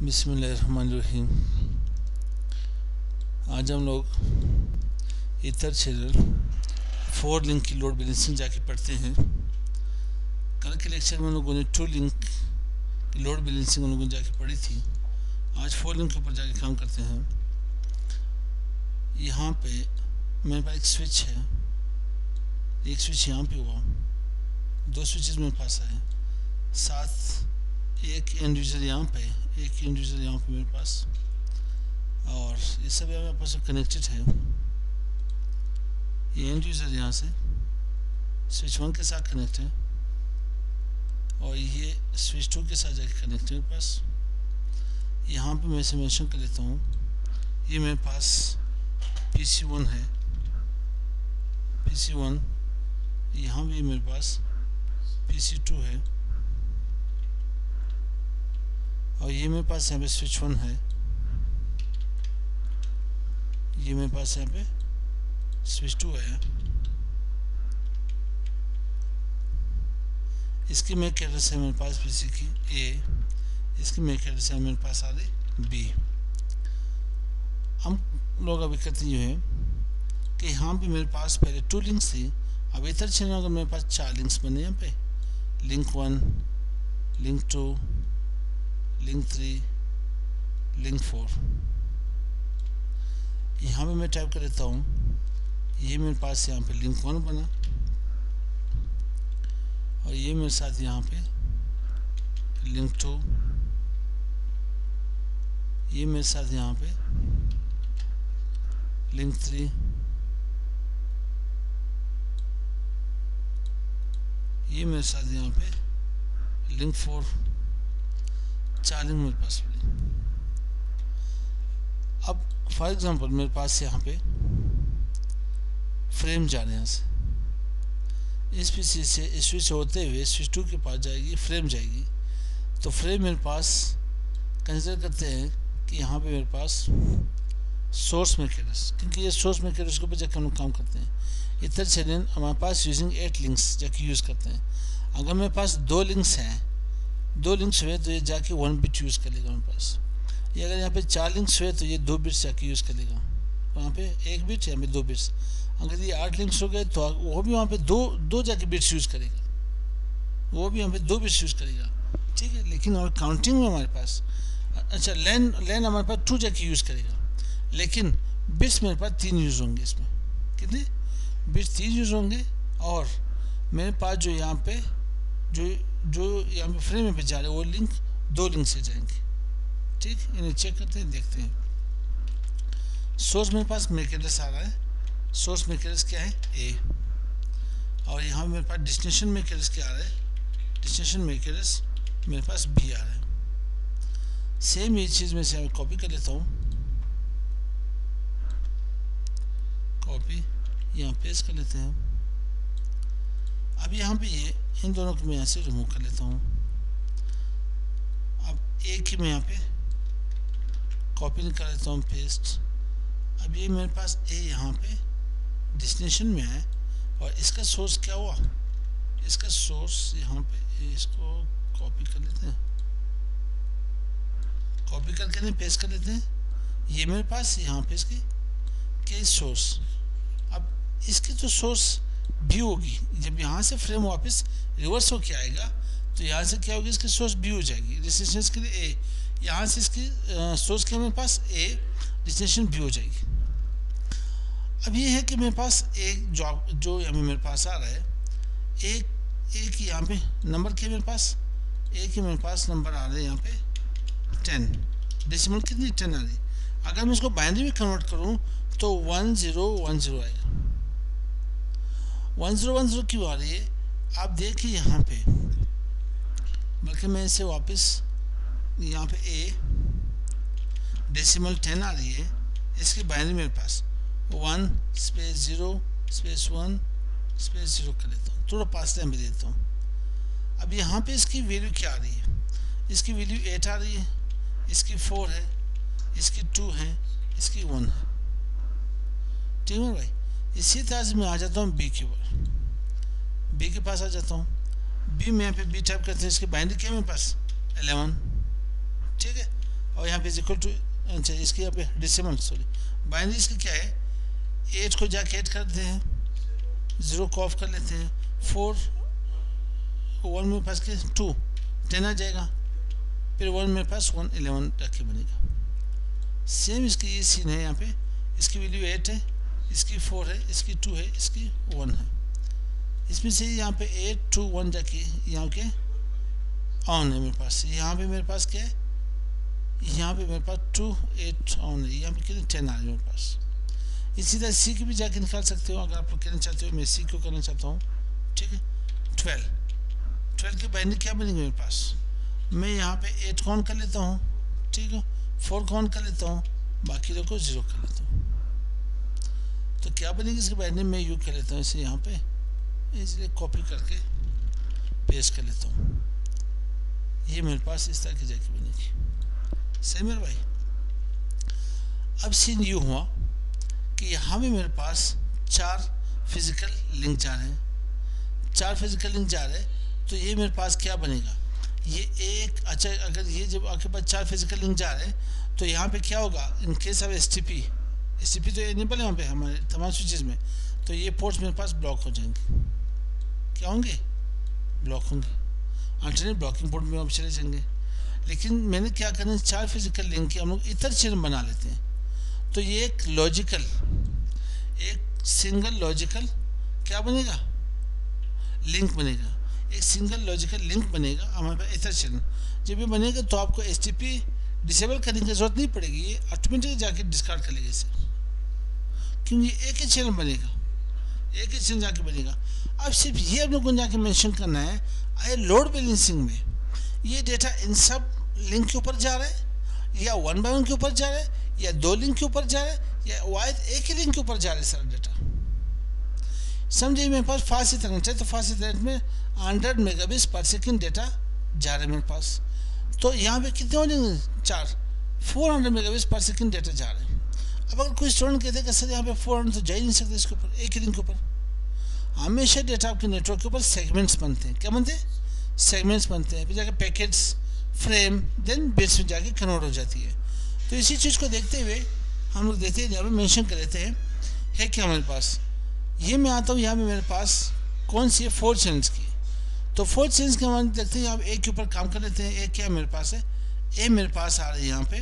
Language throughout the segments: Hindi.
बिस्मिल्लाहिर्रहमानिर्रहीम। आज हम लोग ईथर चैनल 4 लिंक की लोड बैलेंसिंग जाके पढ़ते हैं। कल के लेक्चर में लोगों ने 2 लिंक की लोड बैलेंसिंग लोगों ने जाके पढ़ी थी। आज 4 लिंक के ऊपर जाके काम करते हैं। यहाँ पे मेरे पास एक स्विच है, एक स्विच यहाँ पे हुआ, 2 स्विचेस मेरे पास है, साथ एक एंड यूजर यहाँ पे, एक एंड यूजर यहाँ पे मेरे पास, और ये सब यहाँ मेरे पास कनेक्टेड है। ये एंड यूजर यहाँ से स्विच 1 के साथ कनेक्ट है और ये स्विच 2 के साथ जाके कनेक्ट है मेरे पास। यहाँ पे मैं इसे मेंशन कर लेता हूँ। ये मेरे पास PC1 है, PC1। यहाँ भी मेरे पास PC2 है और ये मेरे पास यहाँ पे स्विच 1 है, ये मेरे पास यहाँ पे स्विच 2 है। इसकी मैक एड्रेस है मेरे पास PC की A, इसकी मैक एड्रेस है मेरे पास आ रही B। हम लोग अभी करते ये है कि यहाँ पे मेरे पास पहले 2 लिंक्स थी। अब इधर चैनल अगर मेरे पास 4 लिंक्स बने, यहाँ पे लिंक 1, लिंक 2, लिंक 3, लिंक 4। यहाँ पे मैं टाइप कर देता हूँ, ये मेरे पास यहाँ पे लिंक 1 बना और ये मेरे साथ यहाँ पे लिंक 2, ये मेरे साथ यहाँ पे लिंक 3, ये मेरे साथ यहाँ पे लिंक 4। 4 लिंक मेरे पास पड़ी। अब फॉर एग्जांपल मेरे पास यहाँ पे फ्रेम जा रहे हैं, यहाँ से इस PC से स्विच होते हुए स्विच 2 के पास जाएगी, फ्रेम जाएगी। तो फ्रेम मेरे पास कंसिडर करते हैं कि यहाँ पे मेरे पास सोर्स मैकेनिक्स, क्योंकि ये सोर्स मैकेनिक्स के ऊपर जाकर हम लोग काम करते हैं। इधर चैनल हमारे पास यूजिंग 8 लिंक्स जाके यूज़ करते हैं। अगर मेरे पास 2 लिंक्स हैं, 2 लिंक्स हुए तो ये जाके 1 बिट यूज़ कर लेगा मेरे पास। ये अगर यहाँ पे 4 लिंक्स हुए तो ये 2 बिट्स जाके यूज़ कर लेगा, वहाँ पे 1 बिट, यहाँ पे 2 बिट्स। अगर ये 8 लिंक्स हो गए तो वो भी वहाँ पे दो जाके बिट्स यूज़ करेगा, वो भी यहाँ पे 2 बिट्स यूज़ करेगा, ठीक है। लेकिन और काउंटिंग में हमारे पास, अच्छा लैन हमारे पास 2 जाके यूज़ करेगा, लेकिन बिट्स मेरे पास 3 यूज़ होंगे। इसमें कितने बिट्स? 3 यूज़ होंगे। और मेरे पास जो यहाँ पे जो यहाँ पे फ्रेम पे जा रहे हैं वो लिंक 2 लिंक से जाएंगे, ठीक। इन्हें चेक करते हैं, देखते हैं। सोर्स मेरे पास मैक एड्रेस आ रहा है, सोर्स मैक एड्रेस क्या है A, और यहाँ मेरे पास डेस्टिनेशन मैक एड्रेस क्या आ रहा है, डेस्टिनेशन मैक एड्रेस मेरे पास B आ रहा है। सेम ये चीज़ में से कॉपी कर लेता हूँ, कॉपी यहाँ पेस्ट कर लेते हैं। अब यहाँ पे ये इन दोनों को मैं यहाँ से रिमूव कर लेता हूँ। अब एक ही मैं यहाँ पे कॉपी कर लेता हूँ, पेस्ट। अब ये मेरे पास A यहाँ पे डेस्टिनेशन में है और इसका सोर्स क्या हुआ, इसका सोर्स यहाँ पे, इसको कॉपी कर लेते हैं, कॉपी करके नहीं पेस्ट कर लेते हैं। ये मेरे पास यहाँ पे इसकी के सोर्स, अब इसकी जो सोर्स B होगी, जब यहाँ से फ्रेम वापस रिवर्स होके आएगा तो यहाँ से क्या होगी, इसकी सोर्स B हो जाएगी, डेस्टिनेशन के लिए A। यहाँ से इसकी सोर्स क्या मेरे पास A, डेस्टिनेशन B हो जाएगी। अब ये है कि मेरे पास एक जो यहाँ मेरे पास आ रहा है, एक यहाँ पे नंबर क्या मेरे पास, एक ही मेरे पास नंबर आ रहा है यहाँ पे 10, डेसिमल कितनी 10 आ रही। अगर मैं इसको बाइनरी में कन्वर्ट करूँ तो 1010 आएगा। 1010 क्यों आ रही है आप देखिए यहाँ पे, बल्कि मैं इसे वापस यहाँ पे A डेसिमल 10 आ रही है, इसकी बाइनरी मेरे पास 1 स्पेस 0 स्पेस 1 स्पेस 0 कर लेता हूँ, थोड़ा पास टाइम भी देता हूँ। अब यहाँ पे इसकी वैल्यू क्या आ रही है, इसकी वैल्यू 8 आ रही है, इसकी 4 है, इसकी 2 है, इसकी 1 है, ठीक है भाई। इसी तरह से मैं आ जाता हूँ B के ऊपर, B के पास आ जाता हूँ। B में यहाँ पे B टाइप करते हैं, इसकी बाइनरी क्या है मेरे पास 11, ठीक है। और यहाँ पे इज इक्वल टू, अच्छा इसके यहाँ पे डेसिमल सॉरी बाइनरी इसका क्या है, 8 को जाके ऐड करते हैं, 0 को ऑफ कर लेते हैं, 4 1 मेरे पास के 2 10 आ जाएगा, फिर 1 मेरे पास 1 11 रख के बनेगा। सेम इसकी ये सीन है, यहाँ पे इसकी वैल्यू 8 है, इसकी 4 है, इसकी 2 है, इसकी 1 है। इसमें से यहाँ पे 8 2 1 जाके यहाँ के ऑन है मेरे पास, यहाँ पे मेरे पास क्या है, यहाँ पे मेरे पास 2 8 ऑन है, यहाँ पे कितने 10 आ रहे मेरे पास। इसी तरह सी की भी जाके निकाल सकते हो अगर आप लोग कहना चाहते हो, मैं सी को करना चाहता हूँ, ठीक है। 12 की बाइनरी क्या बनेगी मेरे पास, मैं यहाँ पे 8 काउंट कर लेता हूँ, ठीक है, 4 काउंट कर लेता हूँ, बाकी लोग को 0 कर लेता हूँ। तो क्या बनेगी इसकी बाइनरी, मैं यू कर लेता हूँ इसे यहाँ पे, इसलिए कॉपी करके पेस्ट कर लेता हूँ, ये मेरे पास इस तरह की जाके बनेगी। सही मेरे भाई। अब सीन यूँ हुआ कि यहाँ पे मेरे पास 4 फिजिकल लिंक जा रहे हैं, 4 फिजिकल लिंक जा रहे हैं, तो ये मेरे पास क्या बनेगा, ये एक, अच्छा अगर ये जब आपके पास 4 फिजिकल लिंक जा रहे हैं तो यहाँ पे क्या होगा, इन केस ऑफ एसटीपी तो एनेबल है वहाँ पे हमारे तमाम स्विचेस में, तो ये पोर्ट्स मेरे पास ब्लॉक हो जाएंगे, क्या होंगे, ब्लॉक होंगे, अल्टरनेट ब्लॉकिंग पोर्ट में आप चले जाएंगे। लेकिन मैंने क्या करना है, 4 फिजिकल लिंक की हम लोग इतर चेन बना लेते हैं, तो ये एक लॉजिकल, एक सिंगल लॉजिकल क्या बनेगा, लिंक बनेगा, एक सिंगल लॉजिकल लिंक बनेगा हमारे पास इतर चैनल। जब ये बनेगा तो आपको एसटीपी डिसेबल करने की जरूरत नहीं पड़ेगी, ये ऑटोमेटिकली जाके डिस्कार्ड कर लेगा इसे, क्योंकि एक ही चैनल बनेगा, एक ही चैनल जाके बनेगा। अब सिर्फ ये हम लोग को जाके मेंशन करना है, आए लोड बैलेंसिंग में ये डेटा इन सब लिंक के ऊपर जा रहा है, या 1 बाय 1 के ऊपर जा रहा है, या 2 लिंक के ऊपर जा रहा है, या वाइड एक ही लिंक के ऊपर जा रहा है सारा डेटा। समझिए मेरे पास फास्ट इंटरनेट है, तो फास्ट इंटरनेट में 100 मेगाबिट्स पर सेकंड डेटा जा रहा है मेरे पास, तो यहाँ पे कितने हो जाएंगे, 400 मेगाबिट्स पर सेकंड डेटा जा रहे हैं। अब अगर कोई स्टूडेंट कहते हैं कि सर यहाँ पे 400 तो जा ही नहीं सकते इसके ऊपर, एक ही लिंक के ऊपर। हमेशा डेटा आपके नेटवर्क के ऊपर सेगमेंट्स बनते हैं, क्या बनते हैं, सेगमेंट्स बनते हैं, फिर जाके पैकेट्स, फ्रेम, देन बिट्स में जाके कन्वर्ट हो जाती है। तो इसी चीज़ को देखते हुए हम लोग देखते हैं, यहाँ पे मेंशन कर लेते हैं, है क्या हमारे पास, ये मैं आता हूँ यहाँ पे मेरे पास कौन सी है, 4 चैनल्स की। तो 4 चैनल्स के हमारे देखते हैं, यहाँ पे ए के ऊपर काम कर लेते हैं। ए क्या मेरे पास है, ए मेरे पास आ रही है यहाँ पे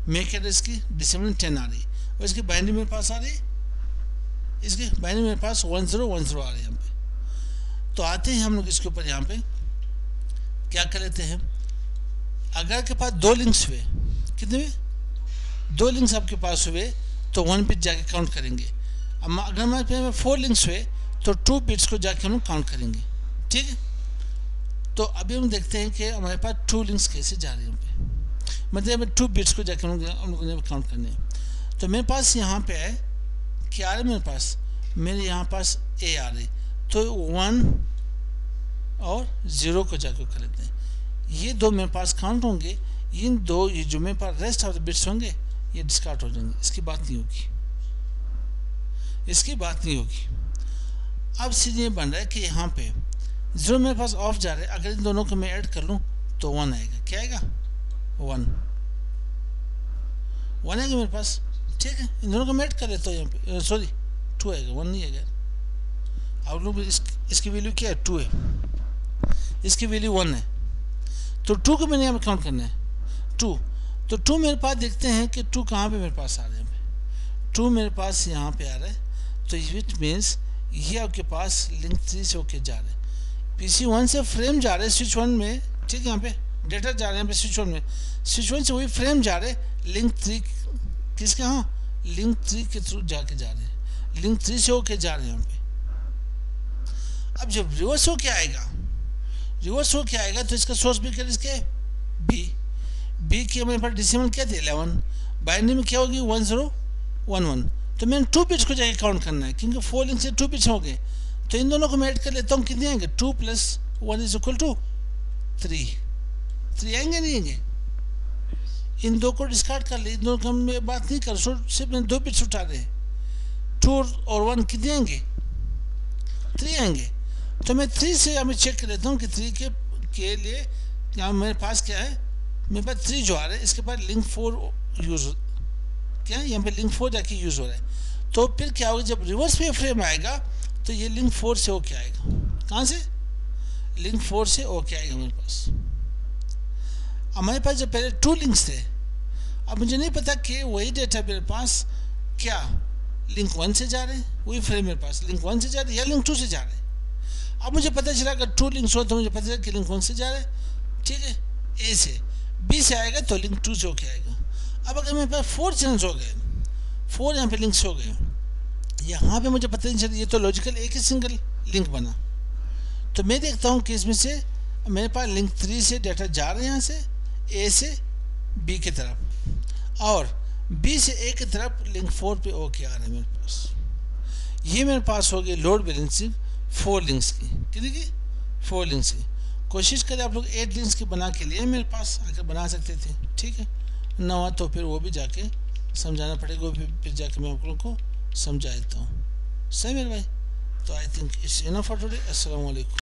मेक एड्रेस की डिसेबल 10 आ रही है, और इसकी बाइनरी मेरे पास आ रही है, इसकी बाइनरी मेरे पास 1010 आ रही है यहाँ पे। तो आते हैं हम लोग इसके ऊपर, यहाँ पे क्या कर लेते हैं, अगर के पास 2 लिंक्स हुए, कितने हुए, 2 लिंक्स आपके पास हुए तो 1 बिट जाके काउंट करेंगे। अब अगर हमारे पास 4 लिंक्स हुए तो 2 बिट्स को जाके हम लोग काउंट करेंगे, ठीक है। तो अभी हम देखते हैं कि हमारे पास 2 लिंक्स कैसे जा रही हैं, मतलब 2 बिट्स को जाके हम लोग काउंट करने हैं। तो मेरे पास यहाँ पे है क्या आ रहा है, मेरे पास, मेरे यहाँ पास ए आ रही, तो 1 और 0 को जाके कर लेते हैं, ये 2 मेरे पास काउंट होंगे, इन 2 ये जो मेरे पास रेस्ट ऑफ द बिट्स होंगे ये डिस्कार्ड हो जाएंगे, इसकी बात नहीं होगी, इसकी बात नहीं होगी। अब सीधे ये बन रहा है कि यहाँ पे 0 मेरे पास ऑफ जा रहा है, अगर इन दोनों को मैं ऐड कर लूँ तो 1 आएगा, क्या आएगा, 1 आएगा मेरे पास, ठीक है। इन दोनों को मैं ऐड कर लेता हूँ यहाँ पे, सॉरी 2 आएगा, 1 नहीं आएगा। आप लोग इसकी वैल्यू क्या है, 2 है, इसकी वैल्यू 1 है, तो 2 को मैंने यहाँ पे काउंट करना है, 2, तो 2 मेरे पास देखते हैं कि 2 कहाँ पे मेरे पास आ रहे हैं, 2 मेरे पास यहाँ पे आ रहा है, तो इट मीन्स ये आपके पास लिंक 3 से होके जा रहे हैं, PC 1 से फ्रेम जा रहे हैं स्विच 1 में, ठीक है, यहाँ पे डेटा जा रहे हैं यहाँ पे स्विच 1 में, स्विच 1 से वही फ्रेम जा रहे हैं लिंक 3, किसके, हाँ लिंक 3 के थ्रू जाके जा रहे हैं, लिंक 3 से होके जा रहे हैं यहाँ पे। अब जब रिवर्स हो क्या आएगा, रिवर्स हो क्या आएगा, तो इसका सोर्स भी कर इसके बी की हमारे पास डिसिमल क्या थे 11, बाइनरी में क्या होगी 1011, तो मैंने 2 बिट्स को जाके काउंट करना है, क्योंकि 4 लिंक से 2 बिट्स हो गए, तो इन दोनों को मैं ऐड कर लेता हूँ, कितने आएंगे, 2 + 1 = 3 आएंगे, नहीं आएंगे, इन 2 को डिस्कार्ड कर ले, इन दोनों का मैं बात नहीं कर, सिर्फ मैंने 2 बिट्स उठा रहे, 2 और 1 कितने आएंगे, 3 आएंगे। तो मैं 3 से हमें चेक कर लेता हूँ कि 3 के लिए यहाँ मेरे पास क्या है, मेरे पास 3 जो आ रहा है, इसके बाद लिंक 4 यूज, क्या यहाँ पे लिंक 4 जाके यूज हो रहा है। तो फिर क्या होगा, जब रिवर्स में फ्रेम आएगा तो ये लिंक 4 से होके आएगा। कहाँ से? लिंक 4 से होके आएगा मेरे पास। हमारे पास जब पहले 2 लिंक्स थे, अब मुझे नहीं पता कि वही डेटा मेरे पास क्या लिंक 1 से जा रहे हैं, वही फ्रेम मेरे पास लिंक 1 से जा रहे हैं या लिंक 2 से जा रहे हैं। अब मुझे पता चला अगर 2 लिंक्स हो तो मुझे पता चला कि लिंक 1 से जा रहा है, ठीक है, ए से। बी से आएगा तो लिंक 2 से होके आएगा। अब अगर मेरे पास 4 चैनल्स हो गए, 4 यहाँ पे लिंक्स हो गए, यहाँ पे मुझे पता नहीं चला, ये तो लॉजिकल एक ही सिंगल लिंक बना। तो मैं देखता हूँ कि इसमें से मेरे पास लिंक 3 से डाटा जा रहे हैं यहाँ से ए से बी की तरफ, और बी से ए की तरफ लिंक 4 पे ओके आ रहे हैं मेरे पास। ये मेरे पास हो गई लोड बैलेंसिंग 4 लिंक्स की, कितनी की? 4 लिंक्स की। कोशिश करें आप लोग 8 लिंक्स की बना के लिए मेरे पास अगर बना सकते थे, ठीक है ना, हुआ तो फिर वो भी जाके समझाना पड़ेगा, वो फिर जाके मैं आप लोगों को समझा देता हूँ। सही मेरे भाई? तो I think it's enough for today. अस्सलाम वालेकुम।